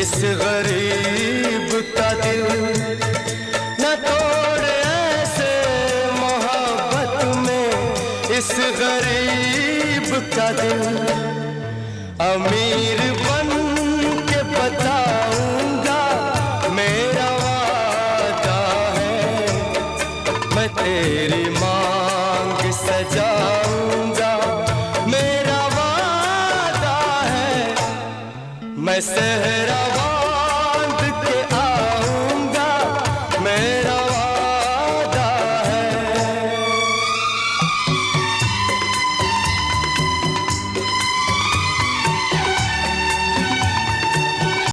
इस गरीब का दिल न तोड़ ऐसे मोहब्बत में इस गरीब का दिल। अमीर बन के बताऊंगा मेरा वादा है, मैं तेरी मांग सजाऊंगा मेरा वादा है, मैं सहरा